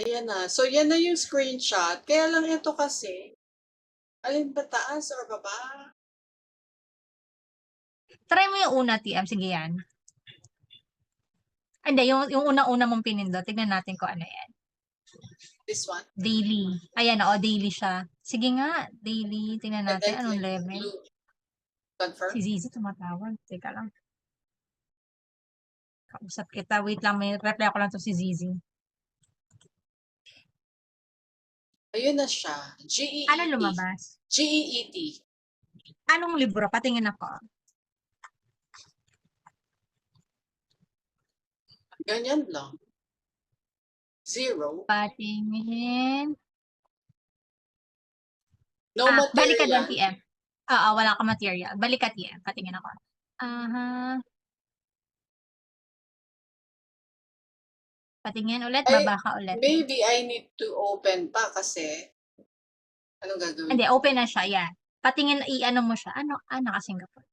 Ayan na. So, yan na yung screenshot. Kaya lang ito kasi, alin ba taas or baba? Try mo yung una, TM. Sige yan. Hindi, yung una-una mong pinindot. Tignan natin kung ano yan. This one? Daily. Ayan, oo, daily siya. Sige nga, daily. Tignan And natin then anong click level. blue. Confirm? Si Zizi tumatawag. Teka lang. Kausap kita. Wait lang, may reply ko lang to si Zizi. Ayun na siya. Ano G-E-E-T. lumabas? G-E-E-T. Anong libro? Patingin ako. Ganyan lang. 0. Patingin. No Balik ka doon, material. TM. Oo, wala ka material. Balik ka, TM. Patingin ako. Aha. Patingin ulit, baba ka ulit. Maybe I need to open pa kasi anong gagawin Hindi, ko? open na siya. Yan. Patingin, i-ano mo siya. Ano, naka-Singapore.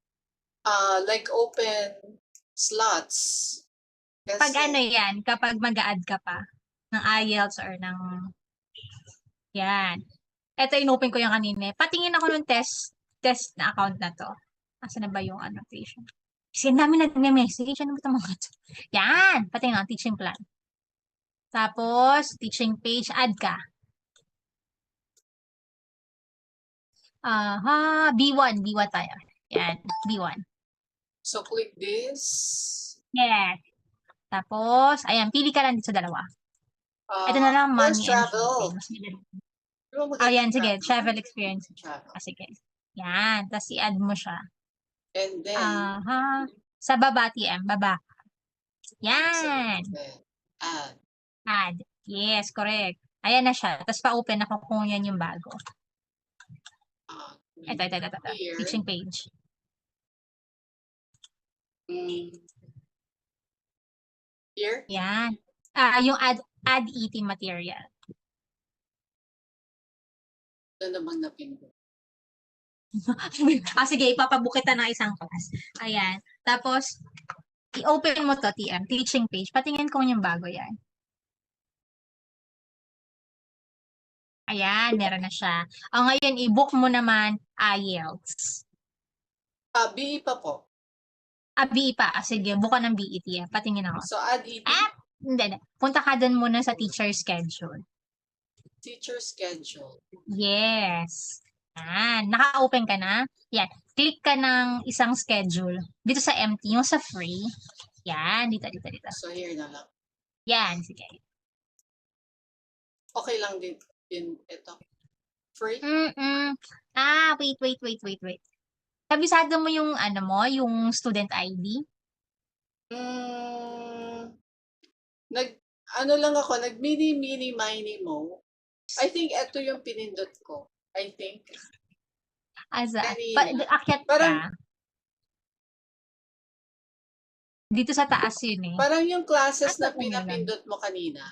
Like open slots. Pag Kasi, ano yan, kapag mag-a-add ka pa ng IELTS or ng, yan. Ito, inopen ko yung kanina. Patingin ako ng test na account na to. Asa na ba yung annotation? Kasi ang dami nag-message. Ano ba ito mga to? Yan! Patingin ako, teaching plan. Tapos, teaching page, add ka. Aha, B1 tayo. Yan, B1. so click this. Yes. Tapos, ayan, pili ka lang dito sa dalawa. Ito na lang, First money and travel. shopping. Mas madali. Di ba maganda Ayan, sige, travel? travel experience. Travel. Sige. Yan, tapos i-add mo siya. And then, Aha, sa baba, TM, baba. Yan, add. add. Yes, correct. Ayan na siya. Tapos pa-open ako kung yan yung bago. Ito. Here. Teaching page. Here? Yan. Yung add eating material. Ito naman napindot. Sige, ipapabukit na ng isang class. Ayan. Tapos, i-open mo to, TM, teaching page. Patingin kung yung bago yan. Ayan, meron na siya. Ngayon, i-book mo naman IELTS. BE pa po. BE pa. Sige, book ka ng BE, TM. Patingin ako. So, add ET. Hindi. Punta ka dun muna sa teacher schedule. Teacher schedule. Yes. Yan. Naka-open ka na? Yan. Click ka ng isang schedule. Dito sa empty, yung sa free. Yan. Dito. So, here na lang. Yan. Sige. Okay lang din ito. Free? Wait. Kabisado mo yung ano mo, yung student ID? Ano lang ako, nag-mini mo. I think ito yung pinindot ko. I think. Akyat Parang, ka. Dito sa taas yun eh. parang yung classes na Ano lang? pinapindot mo kanina.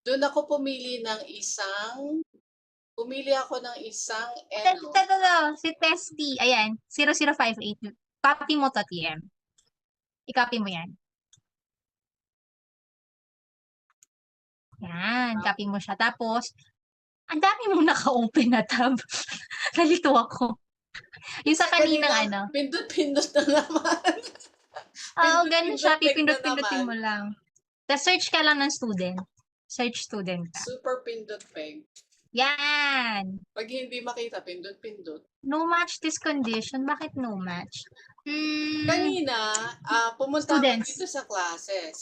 Doon ako pumili ng isang Si Testy. Ayan. 0058. Copy mo to, TM. I-copy mo yan. Yan. Copy mo siya. Tapos, ang dami mong naka-open na tab. Nalito ako. Yung sa kaninang ano. Pindot-pindot na naman. Oo, ganun siya. Pindot-pindot Pipindot-pindutin mo lang. Tapos search ka lang ng student. Search student ka. Super pindot peg. Yan. Pag hindi makita, pindot-pindot. No match this condition. Bakit no match? Kanina, pumunta ako dito sa classes.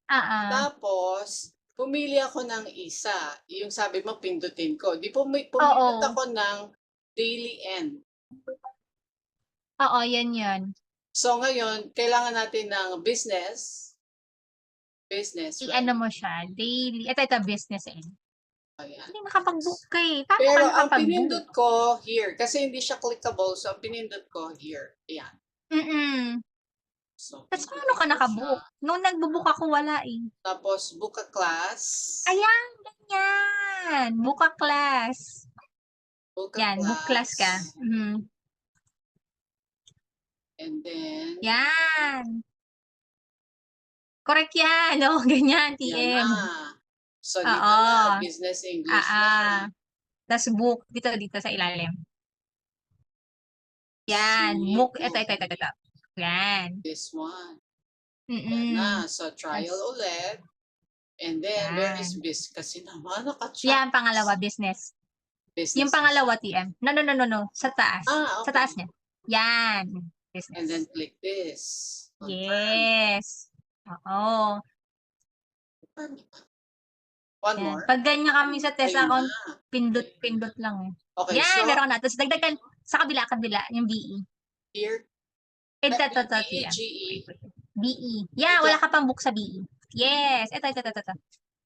Tapos, pumili ako ng isa. Yung sabi mo, pindutin ko. Pumindot ako ng daily end. Oo, yan. So, ngayon, kailangan natin ng business. Business, right? I-ano mo siya. Daily. Ito, business end. Ayan. Hindi nakapag-book ka eh. Paano Pero ka ang nakapag-book? pinindot ko here, kasi hindi siya clickable, so ang pinindot ko here. Ayan. So, Tapos paano ka nakabook? Nung nagbo-book ako, wala eh. Tapos, book a class. Ayan, ganyan. Book a class. Book a Yan, book class ka. And then, yan. Correct yan. No, ganyan, TM. yan na. So, dito na, Oo. business English na. Tas book, dito sa ilalim. Yan, book, ito. Yan. This one. Mm-mm. Na, so trial Tas, ulit. And then, where is yan. business? Kasi naman, naka-chat. Yan, pangalawa, business. Yung pangalawa, TM. No. Sa taas. Sa okay. taas niya. Yan. Business. And then click this. Confirm. Yes. Oo. One Yan. more. Pag ganyan kami sa test Ayun account, na. pindot lang eh. Okay, Yan, so meron ka na. Tapos dagdagan sa kabila, yung BE. here, Ito, BE, TM. GE. BE. Yeah, wala ka pang book sa BE. Yes. Ito.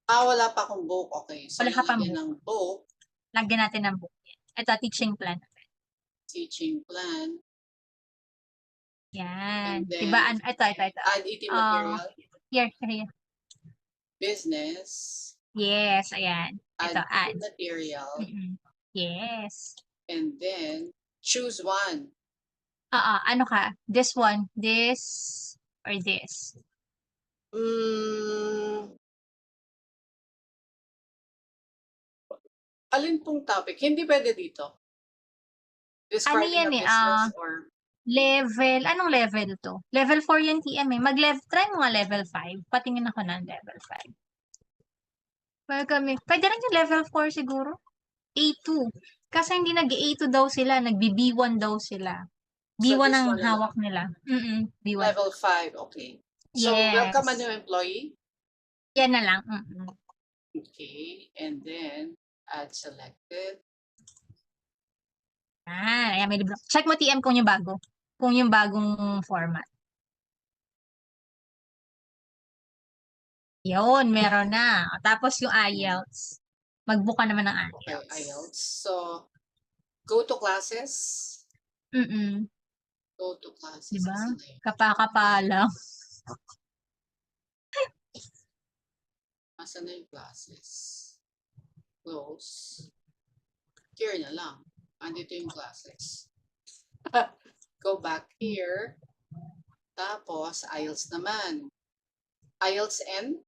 Wala pa akong book. Okay, so Wala ka pang lalagyan ng book. Lagyan natin ng book. Ito, teaching plan. Teaching plan. Yan. And then, Diba? Ito. Add eating material. Here. Business. Yes, ayan. Ito, Add material. Yes. And then, choose one. Ano ka? This one. This or this? Alin pong topic? Hindi pwede dito. Describing yan a business or... Level. Anong level to? Level 4 yung TM eh. Try mo nga level 5. Patingin ako ng level 5. Pwede rin yung level 4 siguro. A2. Kasi hindi nag-A2 daw sila. Nag-B1 daw sila. B1 ang hawak nila. B1. Level 5, okay. So, welcome a new employee? Yan na lang. Okay. And then, add selected. Ayan, may libro. Check mo TM kung yung bago. Kung yung bagong format. Yun, meron na. Tapos yung IELTS. Mag-book ka naman ng IELTS. Okay, IELTS. So, go to classes. Go to classes. Diba? Kapa lang. Asan na yung classes? Close. Here na lang. Andito yung classes. Go back here. Tapos, IELTS naman. IELTS N?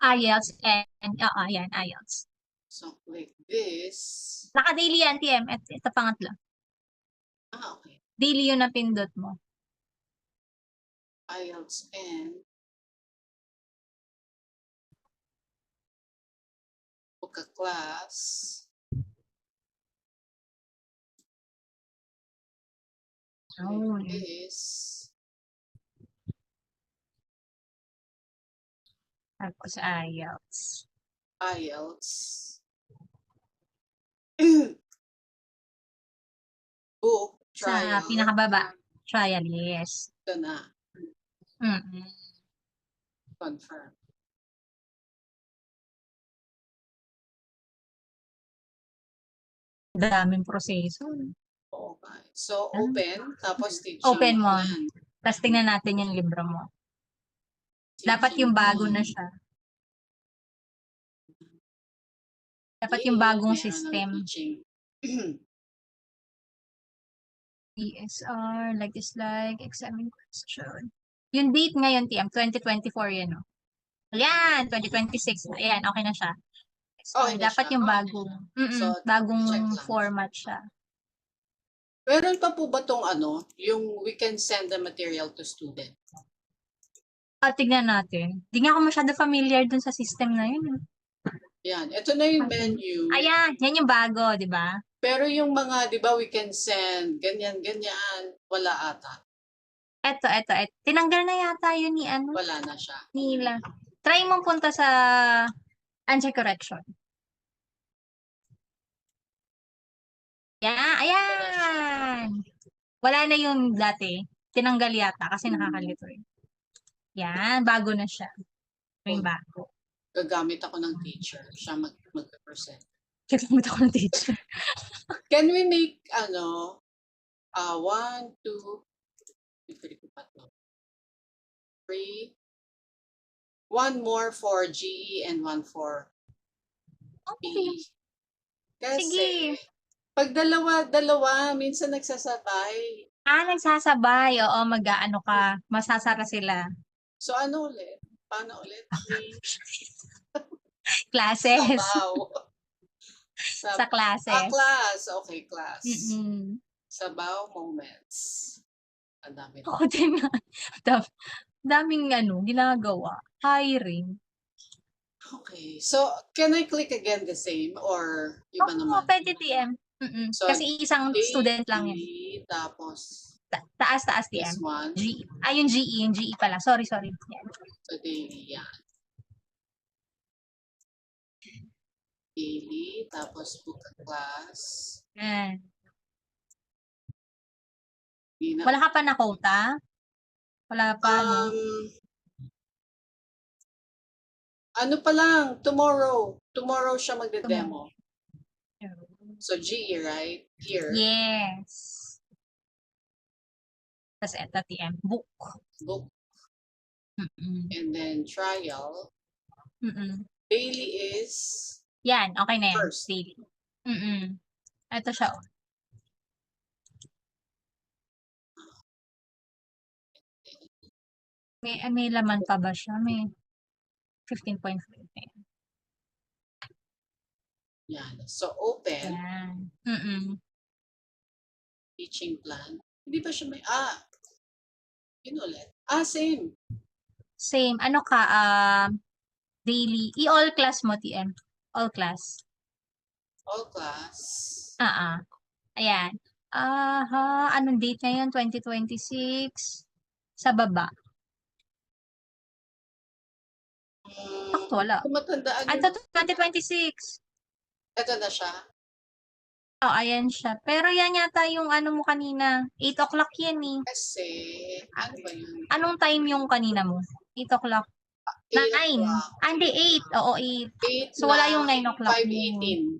IELTS N. Yan, IELTS. So, click this. Naka-daily yan, TM. Ito pangatlo. Okay. Daily yung napindot mo. IELTS N. Book a class. This. Tapos IELTS. Book. Trial. Sa pinakababa. Trial, yes. Ito na. Confirm. Daming proseso. Okay. So, open. Tapos teaching. Open mo. Tapos tingnan natin yung libro mo. Dapat yung bago na siya. Dapat yung bagong system. DSR, like, examine question. Yung date ngayon, TM, 2024 yan, no? Ayan, 2026. Ayan, okay na siya. So, dapat yung bago. So, bagong format siya. Meron pa po ba tong yung we can send the material to student? Tignan natin. Di nga ako masyado familiar dun sa system na yun. Yan. Ito na yung menu. Ayan, yan yung bago, di ba? Pero yung mga, di ba, we can send, ganyan, wala ata. Eto. Tinanggal na yata yun ni ano. Wala na siya. Nila. Try mo punta sa answer correction. Ayan. Wala na yung dati. Tinanggal yata kasi nakakalito rin. Yan, bago na siya. Yung bago. Gagamit ako ng teacher. Siya mag-present. Gagamit ako ng teacher. Can we make, 1, 2, 3, 1 more for GE and 1 for PE. Kasi, sige. Pag dalawa, minsan nagsasabay. Nagsasabay. Oo, mag-ano ka. Masasara sila. So, ano ulit? Paano ulit? Classes. Sabaw. Sa classes. Class. Okay, class. Mm-mm. Sabaw moments. Ang dami. Ako din nga. Daming ginagawa. Hiring. Okay. So, can I click again the same or iba naman? Pwede TM. So, kasi isang student lang yan. Tapos, taas TM. this one. Yung GE pala. Sorry. Yan. So, daily yan. Daily, tapos book a class. Yan. Wala ka pa na quota? Wala pa, no? Ano pa lang, tomorrow. Tomorrow siya magde-demo. So, GE, right? Here. Yes. Tapos eto, TM. Book. And then, trial. Daily is? Yan, okay na yan. First. Daily. Ito siya. May laman pa ba siya? May 15.5. Yan. So, open. Yan. Teaching plan. Hindi ba siya may, yun ulit. Same. Same. Ano ka, daily. I-all class mo, TM. All class. All class. Ayan. Anong date na yun? 2026. Sa baba. Wala. Matandaan. Ito, 2026. Ito na siya? Ayan siya. Pero yan yata yung mo kanina. 8 o'clock yan eh. Kasi, ano ba yun? Anong time yung kanina mo? 8 o'clock. 9. Hindi, 8. Oo, 8. So, wala yung 9 o'clock. 5:18.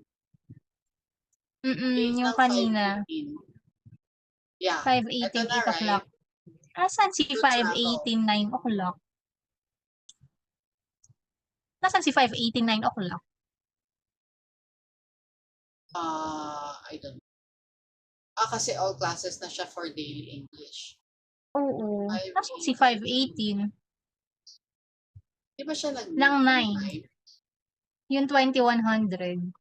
Yung kanina. 5:18. Yeah. 5:18, 8 o'clock. Nasaan si 5:18, 9 o'clock? Nasaan si 5:18, 9 o'clock? I don't know. Kasi all classes na siya for daily English. Oo. Nasaan si 5:18? Di ba siya ng 9? Yung 2100.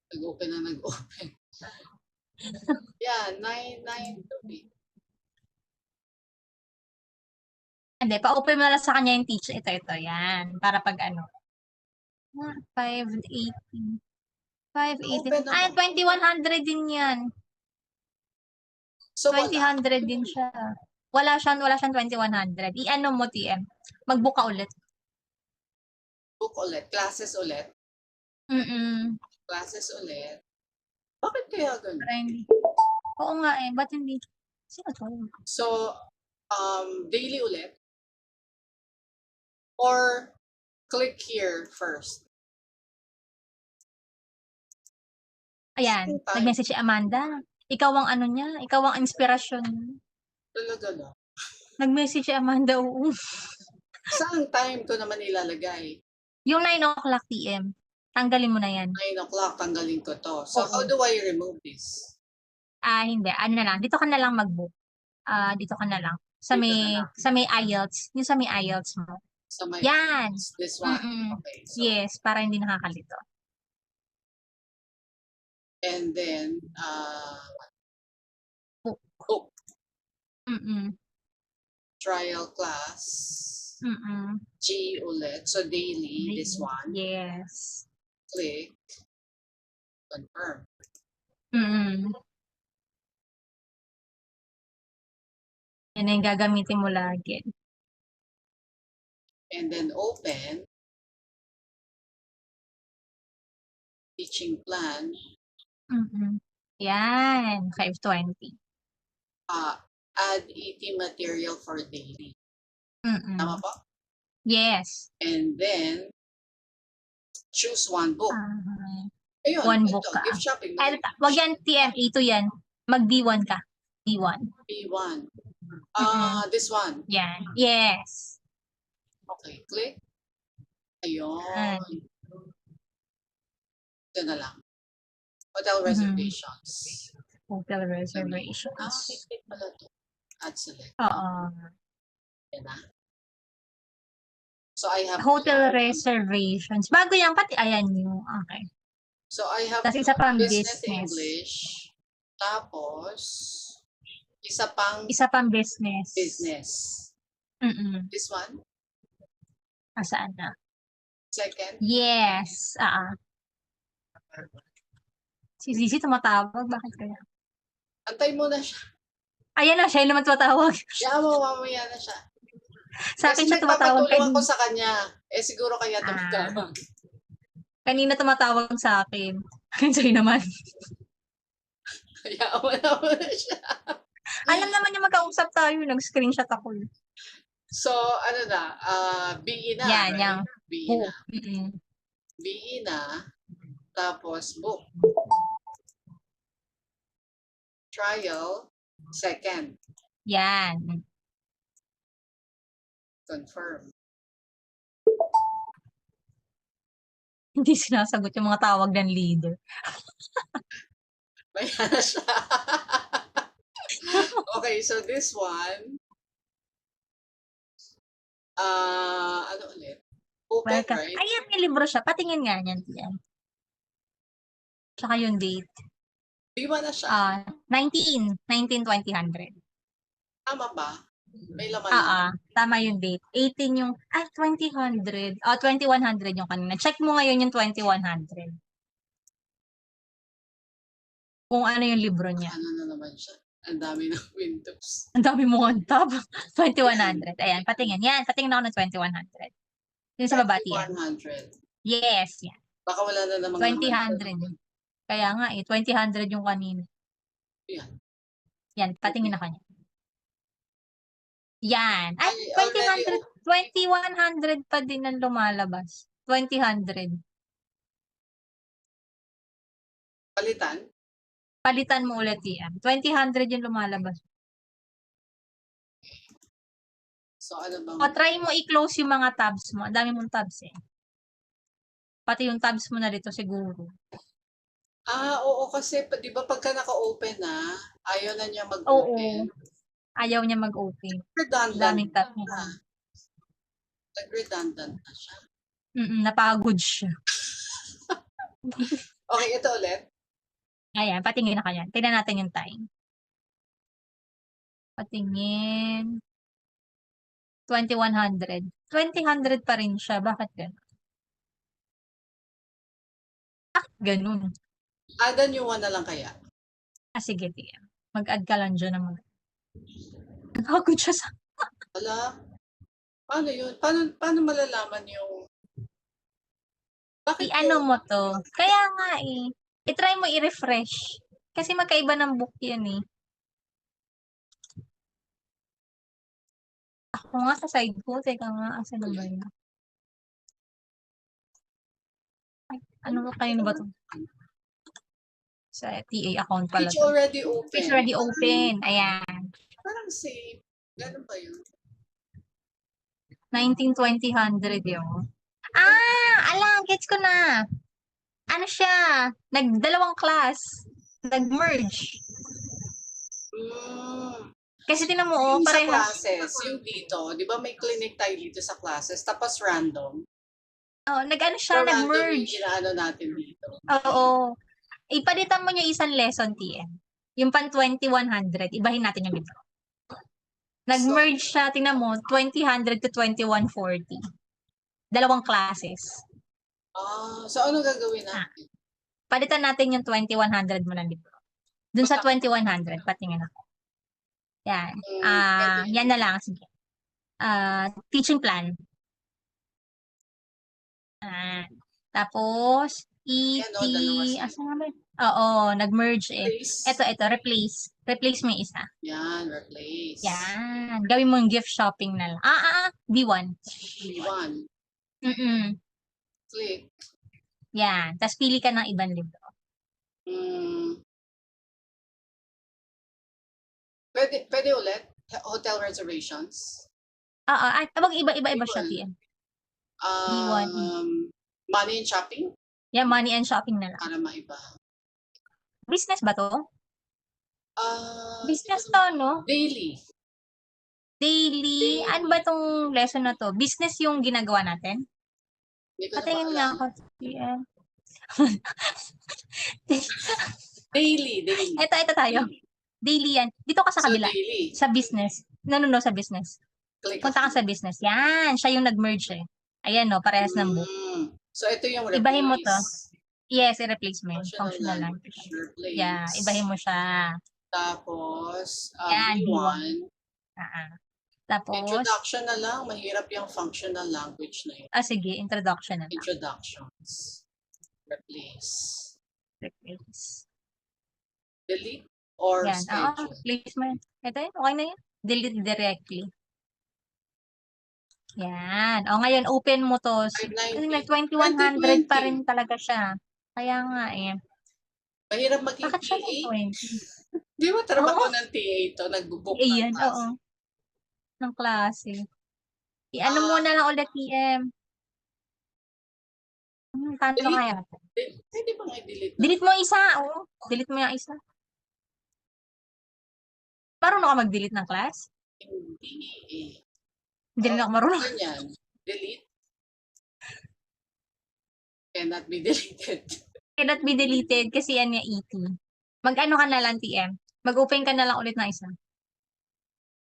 Nag-open. Yeah, 9 to 8. Hindi, pa-open mo lang sa kanya yung teach. Ito, yan. Para pag 5:18. 5:18. 2100 din yan. So, 2000 din siya. Wala siyang 2100. I-ano mo, TM? Mag-book ka ulit. Book ulit. Classes ulit. Classes ulit. Bakit kaya ganun? Oo nga eh. Ba't hindi? Sino to? So, daily ulit? Or click here first? Ayan. Nag-message si Amanda. Ikaw ang niya. Ikaw ang inspirasyon. Talaga na. Nag-message si Amanda. Oo. Saan time ko naman ilalagay? Yung 9 o'clock PM. Tanggalin mo na yan. 9 o'clock, tanggalin ko to. So, how do I remove this? Hindi. Ano na lang. Dito ka na lang mag-book. Dito ka na lang. Sa may IELTS. Yung sa may IELTS mo. Sa may yan. This one. Okay. So, yes. Para hindi nakakalito. And then, book. Trial class. G ulit. So, daily, this one. Yes. Click. Confirm. Yan yung gagamitin mo lagi. And then open. Teaching plan. Yan. 520. Add eating material for daily. Tama po? Yes. And then, choose one book. Ayun, one book ka. Gift shopping. Wag yan TM, ito yan. Mag B1 ka. B1. B1. This one. Yan. Yes. Okay, click. Ayun. Ito na lang. Hotel reservations. Hotel reservations. Click pala to. Add select. Oo. Yan na. So I have Hotel reservations. Bago yan, pati ayan yung, okay. So I have Tas isa pang business business. English. Tapos, isa pang business. business. This one? Saan na? Second? Yes. Si Zizi tumatawag. Bakit kaya? Antay mo na siya. Ayan na, siya yung naman tumatawag. Kaya mo, mamaya na siya. Sa akin siya tumatawag. Kasi nagpapatulong ako sa kanya. Siguro kaya tumatawag. Kanina tumatawag sa akin. Sa'yo naman. Kaya mo na siya. Alam naman niya magkausap tayo. Nag-screenshot ako. So, ano na? BE na. Yan, right? yan. BE na. BE na. Tapos, book. Trial. Second. Yan. Confirm. Hindi sinasagot yung mga tawag ng leader. Bayan na siya. Okay, so this one. Ano ulit? Open, right? Ayan, may libro siya. Patingin nga niyan. Tsaka yung date. Di ba na siya? 19, 2000. Tama ba? May laman na. Tama yung date. 18 yung, 2000. 2100 yung kanina. Check mo ngayon yung 2100. Kung ano yung libro niya. Ano na naman siya? Ang dami ng Windows. Ang dami mo on tab. 2100. Ayan, patingin. Yan, patingin ako ng 2100. Yung sa baba, yan. 2100. Yes, yan. Baka wala na namang 2000. Kaya nga 2000 yung kanina. Yan. Yan, patingin ako niya. Yan. 2000, 2100 pa din ang lumalabas. 2000. Palitan? Palitan mo ulit yan. 2000 yung lumalabas. So, ano bang? Try mo i-close yung mga tabs mo. Ang dami mong tabs eh. Pati yung tabs mo na dito siguro. Oo, kasi di ba pagka naka-open na, ayaw na niya mag-open. Oo. Ayaw niya mag-open. Redundant. Daming tabs mo. Nag-redundant na siya. Napagod siya. Okay, ito ulit. Ayan, patingin na kanya. Tingnan natin yung time. Patingin. 2100. 2000 pa rin siya. Bakit gano'n? Ganun. Add new one na lang kaya? Sige, tiyan. Mag-add ka lang dyan naman. Napagod siya sa... Wala. Paano yun? Paano malalaman yung... Bakit I-ano mo to? Kaya nga eh. I-try mo i-refresh. Kasi magkaiba ng book yan eh. Ako nga sa side ko. Teka nga. Asan na ba yun? Ay, ano ba kayo ba to? Sa TA account pala Page to. already open. Page already open. Ayan. Parang save. Ganun ba yun? 19, 20, 100 yun. Alam, gets ko na. Ano siya? Nagdalawang class. Nag-merge. Kasi tinan mo, yung parehas. sa classes, yung dito, di ba may clinic tayo dito sa classes, tapos random. Nag-ano siya, nag-merge. Random yung natin dito. Oo. Ipalitan mo yung isang lesson, TM. Yung pan 2100, ibahin natin yung libro. Nag-merge siya, tingnan mo, 2000 to 2140. Dalawang classes. So ano gagawin natin? Palitan natin yung 2100 mo ng libro. Dun sa 2100, patingin ako. Yan. Yan na lang. Sige. Teaching plan. Tapos, asan nga ba? Oo, nag-merge eh. Ito, replace. Replace mo yung isa. Yan, replace. Yan. Gawin mo yung gift shopping na lang. B1. B1. Click. Yan. Tapos pili ka ng ibang libro. Pwede ulit? Hotel reservations? Tawag iba siya, TM. B1. Money and shopping? Yeah, money and shopping na lang. Para maiba. Business ba to? Business to, no? Daily. Daily, ano ba itong lesson na to? Business yung ginagawa natin? Hindi ko na Patingin nga maalala. ako. TM. Daily. Ito tayo. Daily yan. Dito ka sa So, kabila. daily. Sa business. No, sa business. Click Punta ka ako. sa business. Yan. Siya yung nag-merge eh. Ayan no, parehas ng book. So, ito yung Ibahin mo to. replace. Yes, i-replace mo yun. Functional Functional language. language. Replace. Yeah, ibahin mo siya. Tapos, Yan, B1. Tapos, Introduction na lang. Mahirap yung functional language na yun. sige, introduction na lang. Introductions. Replace. Delete or Yan. schedule. Placement. Ito yun, okay na yun. Delete directly. Yan. Ngayon, open mo to. 590. 2100 pa rin talaga siya. Kaya nga eh. Mahirap maging Bakit siya TA. 20? Di ba trabaho ng TA ito? Nag-book ng Ayan, class. oo. Ng klase. I-ano mo na lang ulit, TM. Paano kaya? Pwede ba nga i-delete na? Delete mo isa, oo. Delete mo yung isa. Marunong ka mag-delete ng class? Hindi eh. Hindi rin ako marunong. Ganyan. Delete. Cannot be deleted. Cannot be deleted kasi yan yung ET. Mag-ano ka na lang, TM. Mag-open ka na lang ulit ng isa.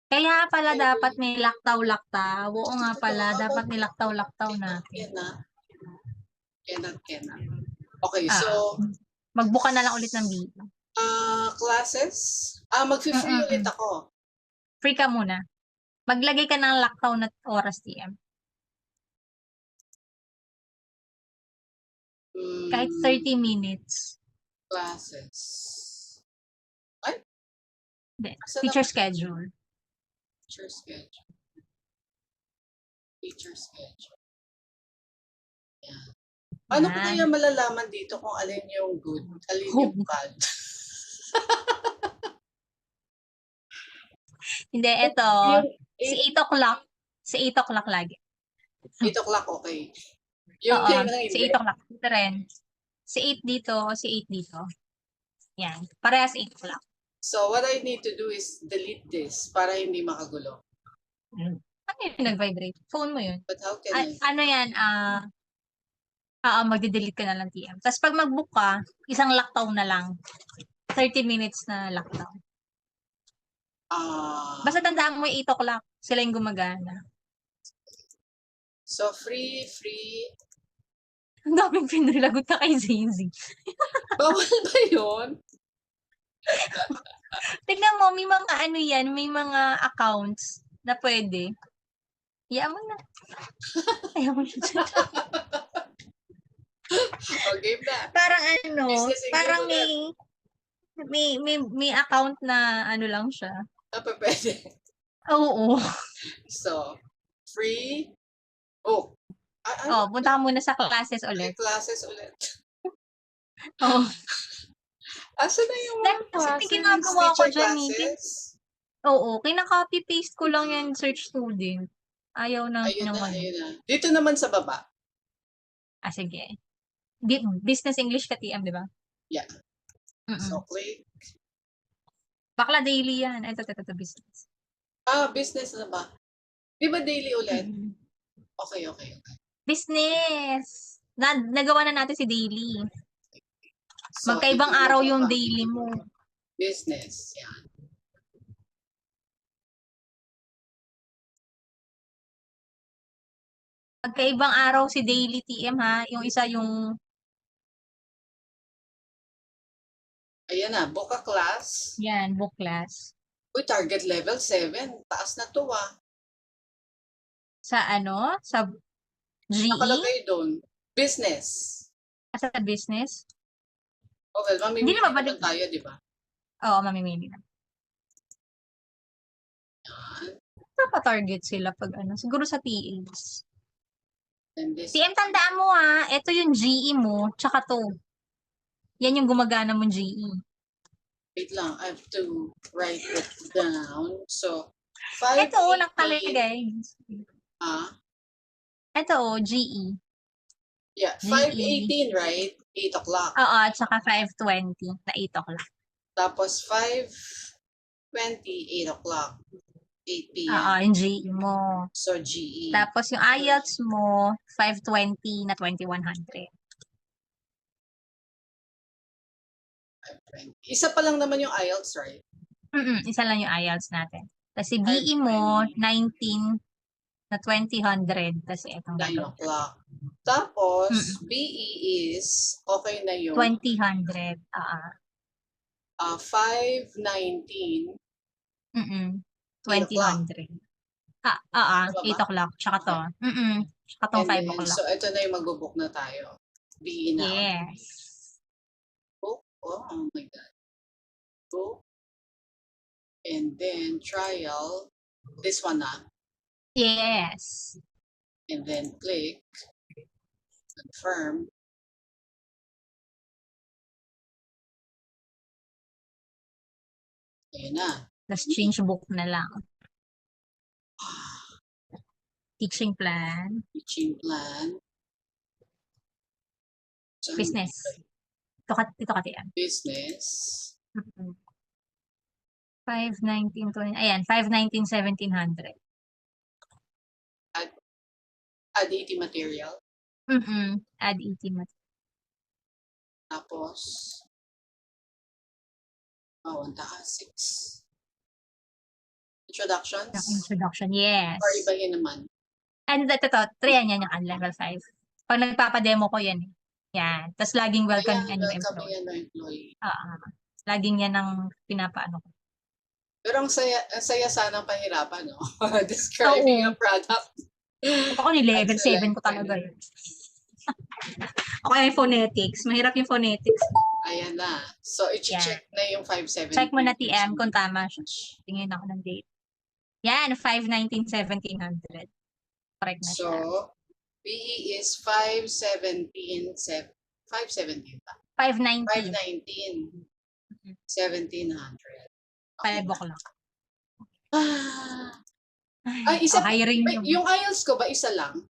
Kaya pala dapat may laktaw-laktaw. Oo nga pala, dapat may laktaw-laktaw natin. Cannot. Okay, so... Magbuka na lang ulit ng video. Classes? Mag-free ulit ako. Free ka muna. Maglagay ka ng laktaw na oras, TM. Kahit 30 minutes. Classes. Ay? Teacher schedule. Teacher schedule. Yeah. Paano ko kaya malalaman dito kung alin yung good, alin yung bad? Hindi, ito. Si 8 o'clock. Si 8 o'clock lagi. 8 o'clock, okay. Yung si 8 o'clock. Ito rin. Si 8 dito, si 8 dito. Yan. Parehas 8 o'clock. So, what I need to do is delete this para hindi makagulo. Ano yung nag-vibrate? Phone mo yun. But how can I? Ano yan? Magde-delete ka na lang, TM. Tapos pag mag-book ka, isang lockdown na lang. 30 minutes na lockdown. Basta tandaan mo 8 o'clock. Sila yung gumagana. So, free. Ang daming pinrilagot na kay Zazy. Bawal ba yun? Tignan mo, may mga ano yan, may mga accounts na pwede. Hayaan mo na. Hayaan mo na. Okay na. Parang ano, parang may account na ano lang siya. Pwede. Oo. So, free. Punta ka muna sa classes ulit. Classes ulit. Asa na yung mga classes? Ginagawa ko dyan, Oo, kinaka-copy-paste ko lang yan search student. Ayaw na. Ayun na. Dito naman sa baba. Sige. Business English ka, TM, di ba? Yeah. So, click. Bakla daily yan. Ito, business. Business na ba? Di ba daily ulit? Okay. Business! Nagawa na natin si daily. So, magkaibang araw yung daily mo. Business. Yan. Magkaibang araw si daily, TM, ha? Yung isa yung... Ayan na, book a class. Yan, book class. Target level 7. Taas na to, Sa ano? Sa GE? Nakalagay doon. Business. Sa business? Okay, mamimili naman tayo, di ba? Oo, mamimili na. Napa-target sila pag ano. Siguro sa TAs. TM, tandaan mo ito yung GE mo, tsaka to. Yan yung gumagana mong GE. Wait lang, I have to write it down. So, ito, nakalagay. Ito, GE. Yeah, 5:18, right? 8 o'clock. Oo, at saka 5:20 na 8 o'clock. Tapos 5:20, 8 o'clock. 8 Oo, p.m. yung GE mo. So, GE. Tapos yung IELTS mo, 520 na 2,100. Isa pa lang naman yung IELTS, right? Isa lang yung IELTS natin. Tapos si BE mo, 19 na 2,000. Tapos itong 9 gagawin. o'clock. Tapos, BE is, okay na yung 2,000. 5:19. 8 o'clock. 2,000. Tama 8 ba? o'clock. Tsaka to. Tsaka tong And 5 then, o'clock. so ito na yung mag-book na tayo. BE na. Yes. Book. Oh my God. Book. And then, trial. This one na. Yes. And then, click. Confirm. Ayan na. Tapos change book na lang. Teaching plan. Teaching plan. Saan Business. Ito ka yan. Business. 519, 20. Ayan, 519, 1,700. Add 80 material. Add 18 material. Tapos, 1,600. Introductions? Yung introduction, yes. Or ibahin naman? And ito, 3 yan yung level 5. Pag nagpapademo ko yan. Yan. Tapos laging welcome Ayan, and new welcome employee. yan na employee. Laging yan ang pinapaano ko. Pero ang saya sanang pahirapan, no? Describing a product. Ako ni level 7 ko talaga yun. Okay, phonetics. Mahirap yung phonetics. Ayan na. So, i-check na yung 517. Check mo na TM kung tama siya. Tingin ako ng date. Yan, 519, 1,700. Correct na siya. So, PE is 517 ba? 519. 1,700. 5 o'clock. Isa hiring yung IELTS ko ba isa lang?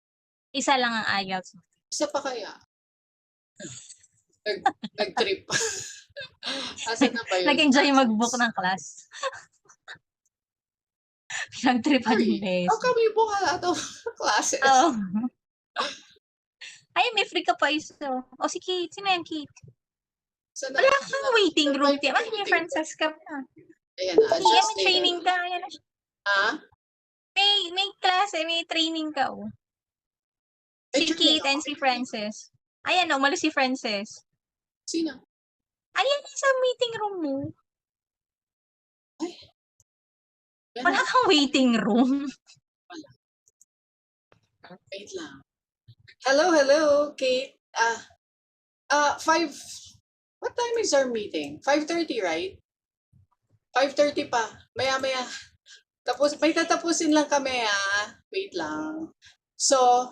Isa lang ang IELTS. Isa pa kaya? Nag-trip. Asan na ba yun? Nag-enjoy mag-book ng class. Nag-trip pa din beses. How come you book a lot of classes? Ay, may free ka pa isa. Si Kate. Sino yan, Kate? Wala kang waiting room. Ay, may Francesca pa. Ayan na. May training ka. Ayan na. May klase, may training ka. Si Kate and si Frances. Ayan, umalis si Frances. Sino? Ayan, sa meeting room mo. Ay. Wala kang waiting room. Wala. Wait lang. Hello, Kate. 5, what time is our meeting? 5:30, right? 5:30 pa. Maya. Tapos, may tatapusin lang kami, Wait lang. So,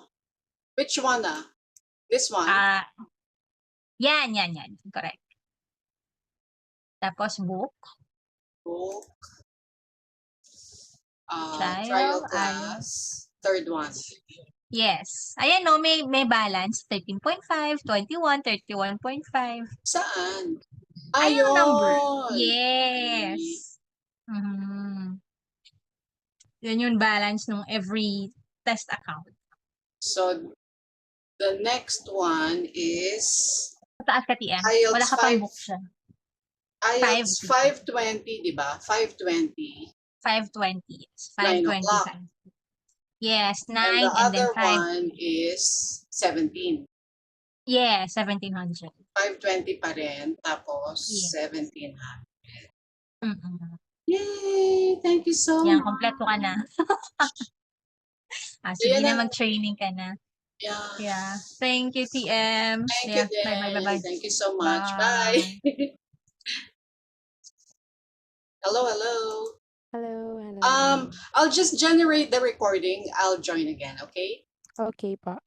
which one, This one? Yan. Correct. Tapos, book. Trial class. Third one. Yes. Ayan, may balance. 13.5, 21, 31.5. Saan? Ayun. Number. Yes. Yun yung balance ng every test account. So, the next one is Taas ka, TM. IELTS Wala ka pang book siya. IELTS 520, di ba? 520. 520. Yes. 5:25. Yes, 9 and the and then other 5. one is 17. Yes, 1,700. 520 pa rin. Tapos, 1,700. Yay! Thank you so much. Yan, kompleto ka na. Sige na, mag-training ka na. Yeah. Thank you, TM. Thank you, bye. Thank you so much. Bye. Hello. Hello. I'll just generate the recording. I'll join again, okay? Okay pa.